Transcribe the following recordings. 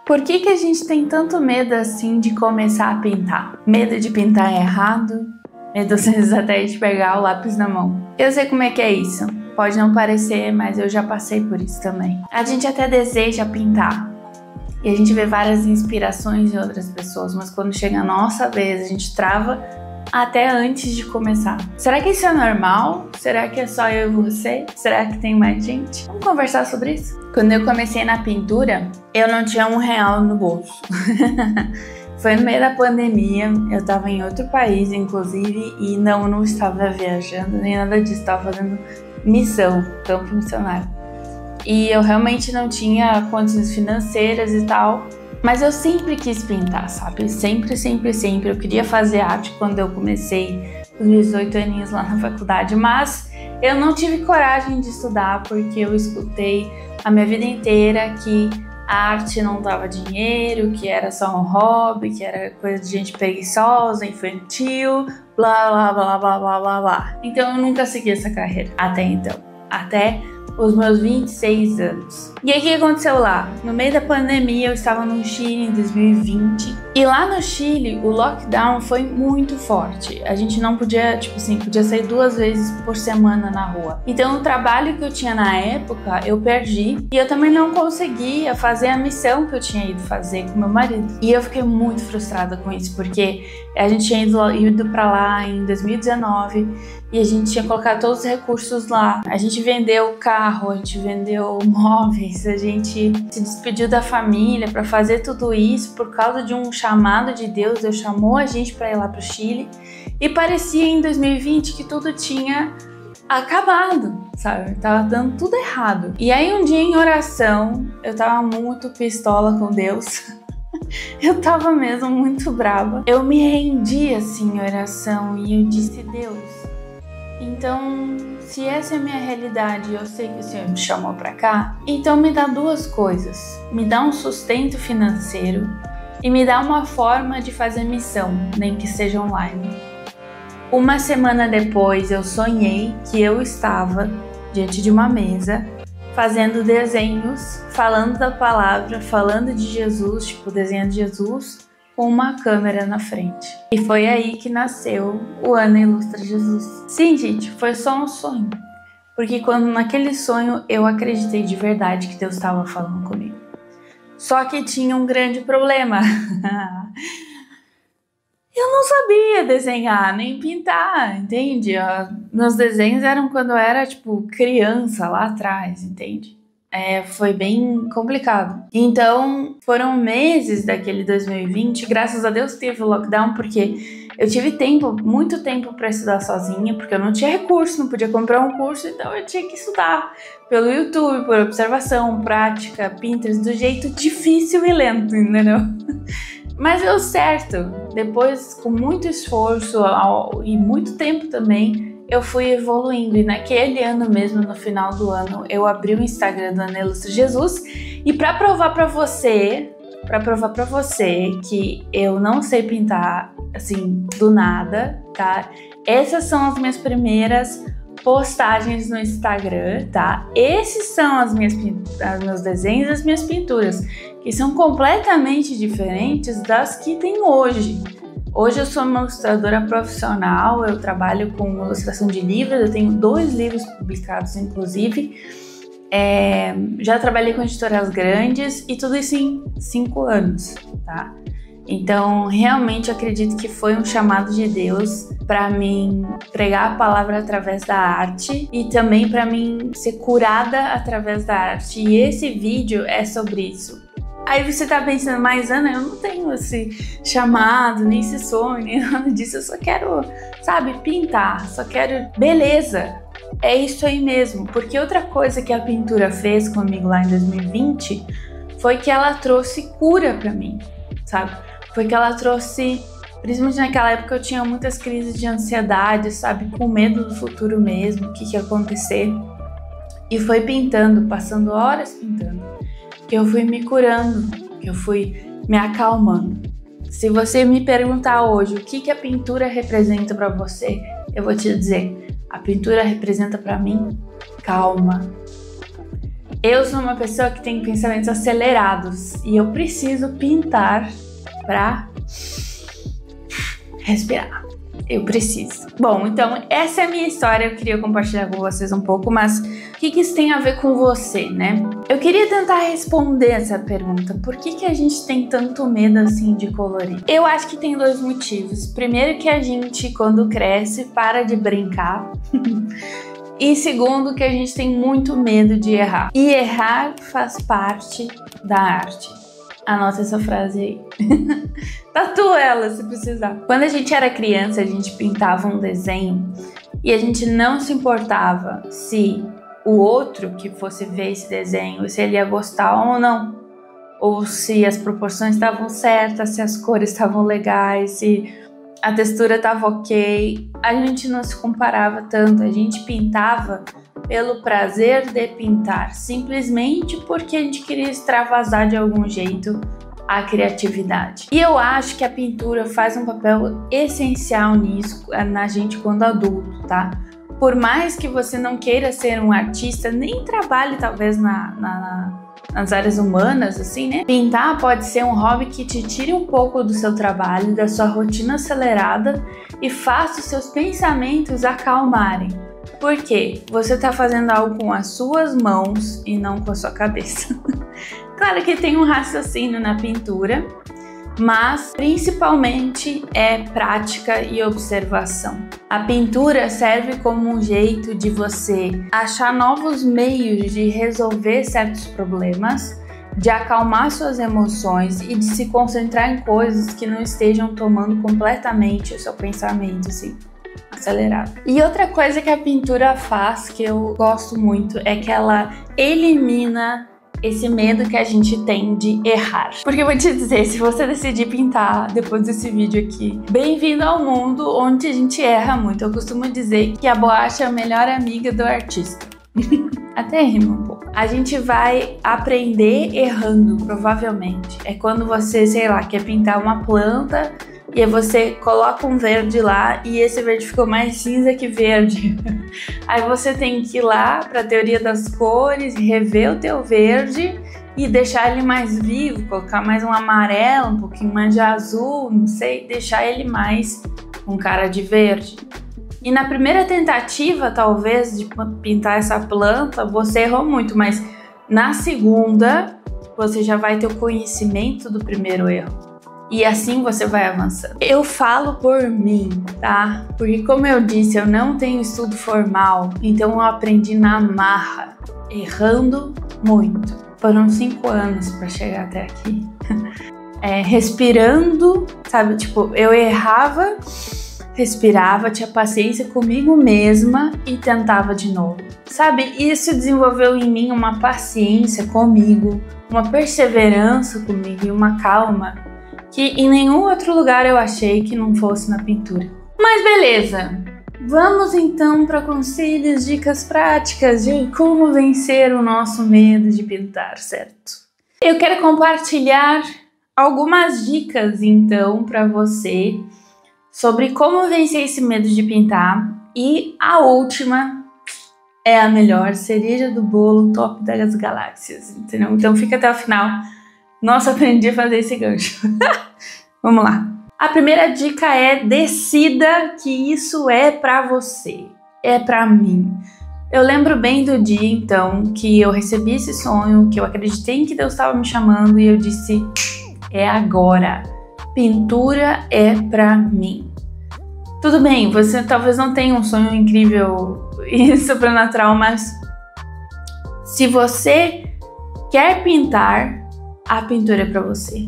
Por que a gente tem tanto medo assim de começar a pintar? Medo de pintar errado? Medo às vezes até de pegar o lápis na mão. Eu sei como é que é isso. Pode não parecer, mas eu já passei por isso também. A gente até deseja pintar. E a gente vê várias inspirações em outras pessoas, mas quando chega a nossa vez, a gente trava até antes de começar. Será que isso é normal? Será que é só eu e você? Será que tem mais gente? Vamos conversar sobre isso? Quando eu comecei na pintura, eu não tinha R$1 no bolso. Foi no meio da pandemia, eu estava em outro país, inclusive, e não estava viajando, nem nada disso, estava fazendo missão, campo missionário. E eu realmente não tinha condições financeiras e tal, mas eu sempre quis pintar, sabe? Sempre. Eu queria fazer arte quando eu comecei os meus 18 aninhos lá na faculdade, mas eu não tive coragem de estudar porque eu escutei a minha vida inteira que a arte não dava dinheiro, que era só um hobby, que era coisa de gente preguiçosa, infantil, blá blá blá blá blá blá blá. Então eu nunca segui essa carreira, até então. Até os meus 26 anos. E aí o que aconteceu lá? No meio da pandemia eu estava no Chile em 2020 e lá no Chile o lockdown foi muito forte. A gente não podia, podia sair 2 vezes por semana na rua. Então o trabalho que eu tinha na época eu perdi e eu também não conseguia fazer a missão que eu tinha ido fazer com meu marido. E eu fiquei muito frustrada com isso porque a gente tinha ido pra lá em 2019 e a gente tinha colocado todos os recursos lá. A gente vendeu carro, a gente vendeu móveis, a gente se despediu da família para fazer tudo isso por causa de um chamado de Deus. Deus chamou a gente para ir lá pro Chile e parecia em 2020 que tudo tinha acabado, sabe? Tava dando tudo errado. E aí um dia em oração, eu tava muito pistola com Deus. Eu tava mesmo muito brava. Eu me rendi assim em oração e eu disse: Deus, então, se essa é a minha realidade e eu sei que o Senhor me chamou pra cá, então me dá 2 coisas. Me dá um sustento financeiro e me dá uma forma de fazer missão, nem que seja online. Uma semana depois, eu sonhei que eu estava diante de uma mesa fazendo desenhos, falando da palavra, falando de Jesus, desenhando Jesus, com uma câmera na frente. E foi aí que nasceu o Ana Ilustra Jesus. Sim, gente, foi só um sonho. Porque quando naquele sonho eu acreditei de verdade que Deus estava falando comigo. Só que tinha um grande problema. Eu não sabia desenhar, nem pintar, entende? Meus desenhos eram quando eu era, criança, lá atrás, entende? Foi bem complicado. Então, foram meses daquele 2020, graças a Deus teve o lockdown, porque eu tive muito tempo para estudar sozinha, porque eu não tinha recurso, não podia comprar um curso, então eu tinha que estudar pelo YouTube, por observação, prática, Pinterest, do jeito difícil e lento, entendeu? Mas deu certo. Depois, com muito esforço e muito tempo também, eu fui evoluindo. E naquele ano mesmo, no final do ano, eu abri o Instagram do Ana Ilustra Jesus. E para provar para você que eu não sei pintar assim do nada, tá? Essas são as minhas primeiras postagens no Instagram, tá? Esses são os meus desenhos e as minhas pinturas, que são completamente diferentes das que tem hoje. Hoje eu sou uma ilustradora profissional, eu trabalho com ilustração de livros, eu tenho 2 livros publicados, inclusive. Já trabalhei com editoras grandes e tudo isso em 5 anos, tá? Então, realmente acredito que foi um chamado de Deus para mim pregar a palavra através da arte e também para mim ser curada através da arte. E esse vídeo é sobre isso. Aí você tá pensando, mas Ana, eu não tenho esse chamado, nem esse sonho, nem nada disso. Eu só quero, pintar, só quero beleza. É isso aí mesmo. Porque outra coisa que a pintura fez comigo lá em 2020 foi que ela trouxe cura pra mim, sabe? Foi que ela trouxe, principalmente naquela época eu tinha muitas crises de ansiedade, com medo do futuro mesmo, o que ia acontecer. E foi pintando, passando horas pintando, que eu fui me curando, que eu fui me acalmando. Se você me perguntar hoje o que a pintura representa pra você, eu vou te dizer, a pintura representa pra mim calma. Eu sou uma pessoa que tem pensamentos acelerados e eu preciso pintar pra respirar. Eu preciso. Bom, então essa é a minha história, eu queria compartilhar com vocês um pouco, mas o que isso tem a ver com você, né? Eu queria tentar responder essa pergunta. Por que a gente tem tanto medo assim de colorir? Eu acho que tem dois motivos. Primeiro que a gente, quando cresce, para de brincar. E segundo que a gente tem muito medo de errar. E errar faz parte da arte. Anota essa frase aí. Tatua ela se precisar. Quando a gente era criança, a gente pintava um desenho e a gente não se importava se o outro que fosse ver esse desenho, se ele ia gostar ou não. Ou se as proporções estavam certas, se as cores estavam legais, se a textura estava ok. A gente não se comparava tanto, a gente pintava pelo prazer de pintar, simplesmente porque a gente queria extravasar de algum jeito a criatividade. E eu acho que a pintura faz um papel essencial nisso, na gente quando adulto, tá? Por mais que você não queira ser um artista, nem trabalhe talvez nas áreas humanas, assim, né? Pintar pode ser um hobby que te tire um pouco do seu trabalho, da sua rotina acelerada e faça os seus pensamentos acalmarem. Por quê? Você está fazendo algo com as suas mãos e não com a sua cabeça. Claro que tem um raciocínio na pintura, mas principalmente é prática e observação. A pintura serve como um jeito de você achar novos meios de resolver certos problemas, de acalmar suas emoções e de se concentrar em coisas que não estejam tomando completamente o seu pensamento, assim, acelerado. E outra coisa que a pintura faz, que eu gosto muito, é que ela elimina esse medo que a gente tem de errar. Porque eu vou te dizer, se você decidir pintar depois desse vídeo aqui, bem-vindo ao mundo onde a gente erra muito. Eu costumo dizer que a borracha é a melhor amiga do artista. Até rima um pouco. A gente vai aprender errando, provavelmente. É quando você, sei lá, quer pintar uma planta e aí você coloca um verde lá e esse verde ficou mais cinza que verde. Aí você tem que ir lá para a teoria das cores, rever o teu verde e deixar ele mais vivo, colocar mais um amarelo, um pouquinho mais de azul, não sei, deixar ele mais com cara de verde. E na primeira tentativa, talvez, de pintar essa planta, você errou muito, mas na segunda, você já vai ter o conhecimento do primeiro erro. E assim você vai avançando. Eu falo por mim, tá? Porque como eu disse, eu não tenho estudo formal, então eu aprendi na marra, errando muito. Foram 5 anos para chegar até aqui. Respirando, sabe? Tipo, eu errava, respirava, tinha paciência comigo mesma e tentava de novo. Sabe? Isso desenvolveu em mim uma paciência comigo, uma perseverança comigo e uma calma que em nenhum outro lugar eu achei que não fosse na pintura. Mas beleza, vamos então para conselhos, dicas práticas de como vencer o nosso medo de pintar, certo? Eu quero compartilhar algumas dicas então para você sobre como vencer esse medo de pintar e a última é a melhor, cereja do bolo, top das galáxias, entendeu? Então fica até o final. Nossa, aprendi a fazer esse gancho. Vamos lá. A primeira dica é: decida que isso é pra você, é pra mim. Eu lembro bem do dia, então, que eu recebi esse sonho, que eu acreditei em que Deus estava me chamando e eu disse, é agora. Pintura é pra mim. Tudo bem, você talvez não tenha um sonho incrível e sobrenatural, mas se você quer pintar, a pintura é pra você.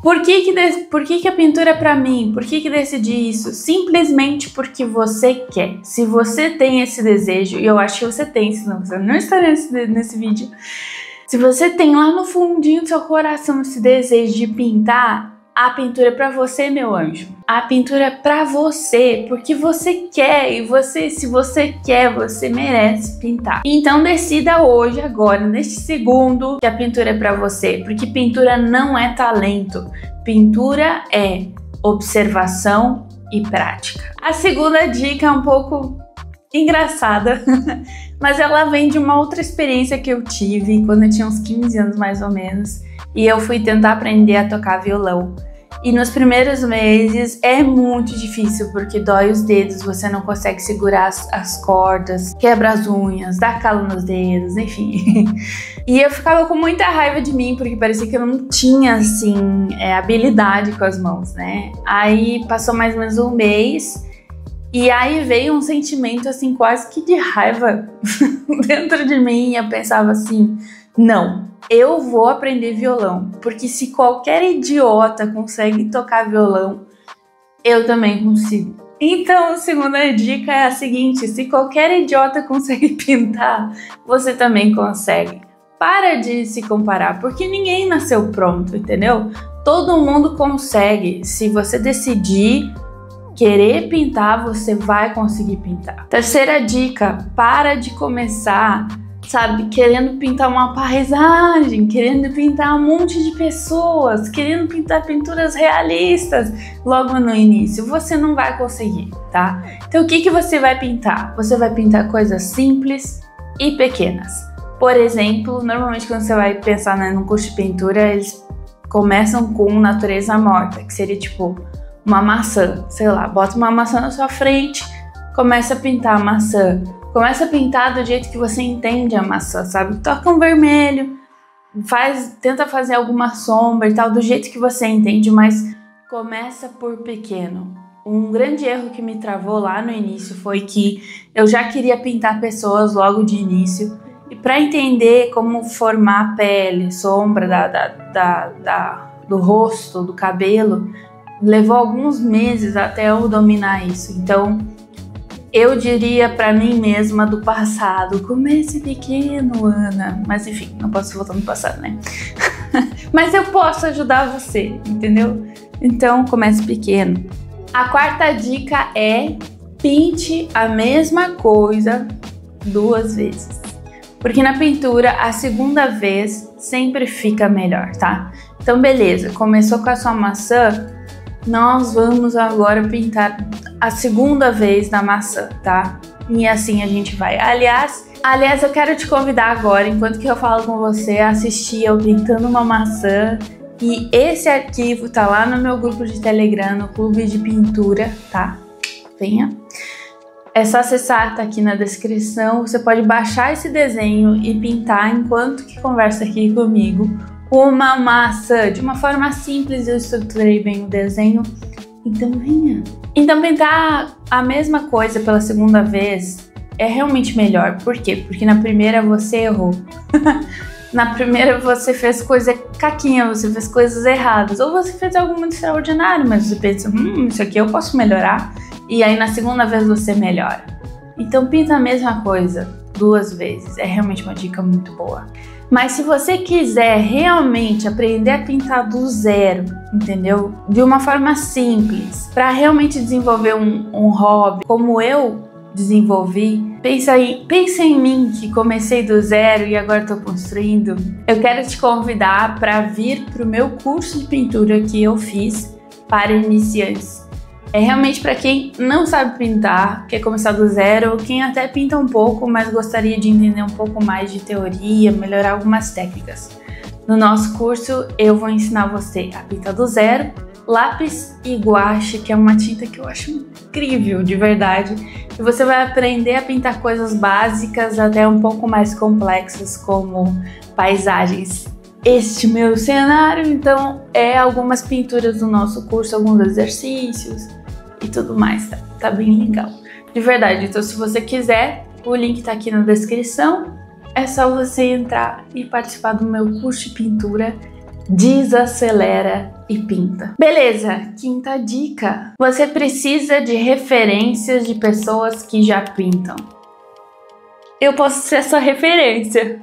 Por que a pintura é pra mim? Por que decidi isso? Simplesmente porque você quer. Se você tem esse desejo, e eu acho que você tem, senão você não estaria nesse vídeo. Se você tem lá no fundinho do seu coração esse desejo de pintar, a pintura é pra você, meu anjo. A pintura é pra você, porque você quer. E se você quer, você merece pintar. Então decida hoje, agora, neste segundo, que a pintura é pra você. Porque pintura não é talento. Pintura é observação e prática. A segunda dica é um pouco engraçada, Mas ela vem de uma outra experiência que eu tive quando eu tinha uns 15 anos mais ou menos, e eu fui tentar aprender a tocar violão. E nos primeiros meses é muito difícil, porque dói os dedos, você não consegue segurar as cordas, quebra as unhas, dá calo nos dedos, enfim. E eu ficava com muita raiva de mim, porque parecia que eu não tinha, assim, habilidade com as mãos, né? Aí passou mais ou menos um mês, e aí veio um sentimento, assim, quase que de raiva dentro de mim, e eu pensava assim, não, eu vou aprender violão, porque se qualquer idiota consegue tocar violão, eu também consigo. Então, a segunda dica é a seguinte, se qualquer idiota consegue pintar, você também consegue. Para de se comparar, porque ninguém nasceu pronto, entendeu? Todo mundo consegue. Se você decidir querer pintar, você vai conseguir pintar. Terceira dica, para de começar, sabe, querendo pintar uma paisagem, querendo pintar um monte de pessoas, querendo pintar pinturas realistas logo no início. Você não vai conseguir, tá? Então o que você vai pintar? Você vai pintar coisas simples e pequenas. Por exemplo, normalmente quando você vai pensar num curso de pintura, eles começam com natureza morta, que seria tipo uma maçã, sei lá, bota uma maçã na sua frente, começa a pintar a maçã. Começa a pintar do jeito que você entende a maçã, sabe? Toca um vermelho, tenta fazer alguma sombra e tal, do jeito que você entende, mas começa por pequeno. Um grande erro que me travou lá no início foi que eu já queria pintar pessoas logo de início, e para entender como formar a pele, sombra do rosto, do cabelo, levou alguns meses até eu dominar isso. Então, eu diria pra mim mesma do passado, comece pequeno, Ana. Mas enfim, não posso voltar no passado, né? Mas eu posso ajudar você, entendeu? Então, comece pequeno. A quarta dica é pinte a mesma coisa 2 vezes. Porque na pintura, a segunda vez sempre fica melhor, tá? Então, beleza, começou com a sua maçã, nós vamos agora pintar a segunda vez na maçã, tá? E assim a gente vai. Aliás, eu quero te convidar agora, enquanto que eu falo com você, a assistir eu pintando uma maçã. E esse arquivo tá lá no meu grupo de Telegram, no Clube de Pintura, tá? Venha. É só acessar, tá aqui na descrição. Você pode baixar esse desenho e pintar enquanto que conversa aqui comigo uma maçã. De uma forma simples, eu estruturei bem o desenho. Então venha. Então pintar a mesma coisa pela segunda vez é realmente melhor. Por quê? Porque na primeira você errou. Na primeira você fez coisa caquinha, você fez coisas erradas. Ou você fez algo muito extraordinário, mas você pensa, isso aqui eu posso melhorar. E aí na segunda vez você melhora. Então pinta a mesma coisa 2 vezes. É realmente uma dica muito boa. Mas se você quiser realmente aprender a pintar do zero, entendeu? De uma forma simples, para realmente desenvolver um hobby, como eu desenvolvi, pensa em mim que comecei do zero e agora estou construindo. Eu quero te convidar para vir para o meu curso de pintura que eu fiz para iniciantes. É realmente para quem não sabe pintar, quer começar do zero, quem até pinta um pouco, mas gostaria de entender um pouco mais de teoria, melhorar algumas técnicas. No nosso curso, eu vou ensinar você a pintar do zero, lápis e guache, que é uma tinta que eu acho incrível, de verdade. E você vai aprender a pintar coisas básicas até um pouco mais complexas, como paisagens. Este meu cenário, então, é algumas pinturas do nosso curso, alguns exercícios e tudo mais, tá bem legal. De verdade, então se você quiser, o link tá aqui na descrição, é só você entrar e participar do meu curso de pintura Desacelera e Pinta. Beleza, quinta dica, você precisa de referências de pessoas que já pintam. Eu posso ser essa referência.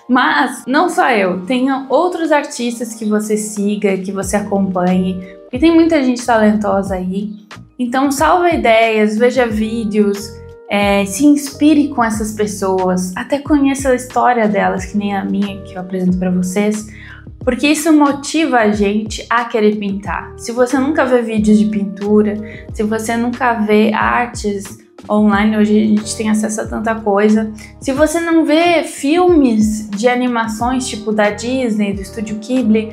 Mas não só eu, tenha outros artistas que você siga, que você acompanhe, porque tem muita gente talentosa aí. Então salva ideias, veja vídeos, se inspire com essas pessoas, até conheça a história delas, que nem a minha que eu apresento para vocês, porque isso motiva a gente a querer pintar. Se você nunca vê vídeos de pintura, se você nunca vê artes online, hoje a gente tem acesso a tanta coisa. Se você não vê filmes de animações tipo da Disney, do Estúdio Ghibli,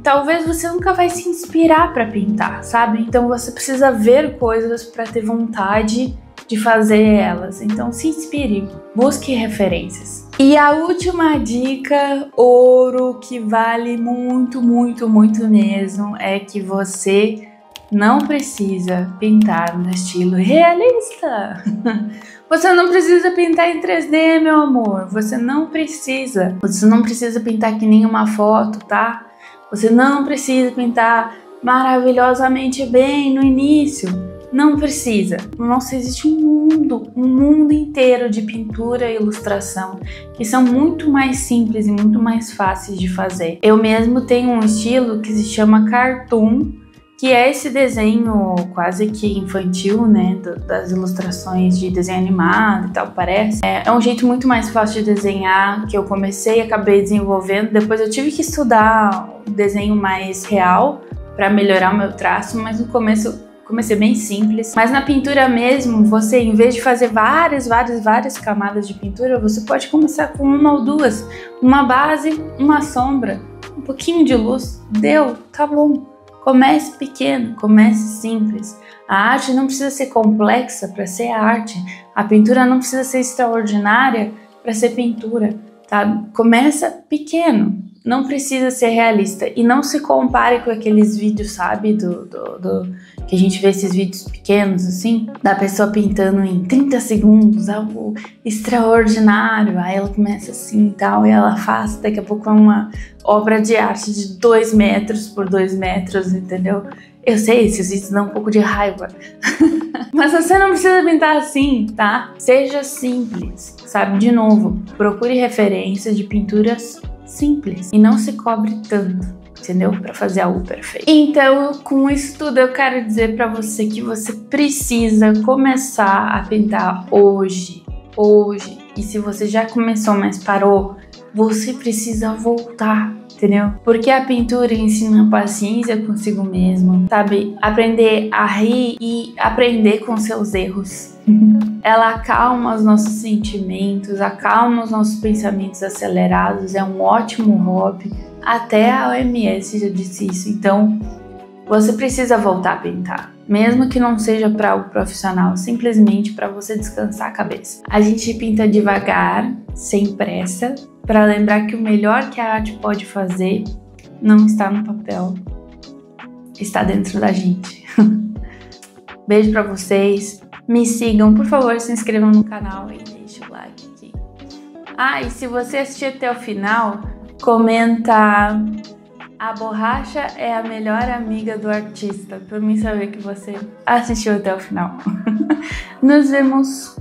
talvez você nunca vai se inspirar para pintar, sabe? Então você precisa ver coisas para ter vontade de fazer elas. Então se inspire, busque referências. E a última dica, ouro, que vale muito, muito, muito mesmo, é que você não precisa pintar no estilo realista. Você não precisa pintar em 3D, meu amor. Você não precisa. Você não precisa pintar que nem uma foto, tá? Você não precisa pintar maravilhosamente bem no início. Não precisa. Nossa, existe um mundo inteiro de pintura e ilustração que são muito mais simples e muito mais fáceis de fazer. Eu mesmo tenho um estilo que se chama cartoon, que é esse desenho quase que infantil, né, das ilustrações de desenho animado e tal, parece. É um jeito muito mais fácil de desenhar, que eu comecei e acabei desenvolvendo. Depois eu tive que estudar o desenho mais real para melhorar o meu traço, mas no começo comecei bem simples. Mas na pintura mesmo, você, em vez de fazer várias camadas de pintura, você pode começar com uma ou duas. Uma base, uma sombra, um pouquinho de luz. Deu, tá bom. Comece pequeno, comece simples. A arte não precisa ser complexa para ser arte. A pintura não precisa ser extraordinária para ser pintura, tá? Começa pequeno, não precisa ser realista. E não se compare com aqueles vídeos, sabe, que a gente vê esses vídeos pequenos, assim, da pessoa pintando em 30 segundos, algo extraordinário. Aí ela começa assim e tal, e ela faz, daqui a pouco é uma obra de arte de 2 metros por 2 metros, entendeu? Eu sei, esses vídeos dão um pouco de raiva. Mas você não precisa pintar assim, tá? Seja simples, sabe? De novo, procure referências de pinturas simples e não se cobre tanto, entendeu? Para fazer algo perfeito. Então, com isso tudo, eu quero dizer para você que você precisa começar a pintar hoje. E se você já começou, mas parou, você precisa voltar, entendeu? Porque a pintura ensina paciência consigo mesmo, sabe? Aprender a rir e aprender com seus erros. Ela acalma os nossos sentimentos, acalma os nossos pensamentos acelerados, é um ótimo hobby. Até a OMS já disse isso. Então, você precisa voltar a pintar, mesmo que não seja para algo profissional, simplesmente para você descansar a cabeça. A gente pinta devagar, sem pressa, para lembrar que o melhor que a arte pode fazer não está no papel, está dentro da gente. Beijo para vocês, me sigam, por favor, se inscrevam no canal e deixem o like aqui. E se você assistir até o final, comenta: a borracha é a melhor amiga do artista, para mim saber que você assistiu até o final. Nos vemos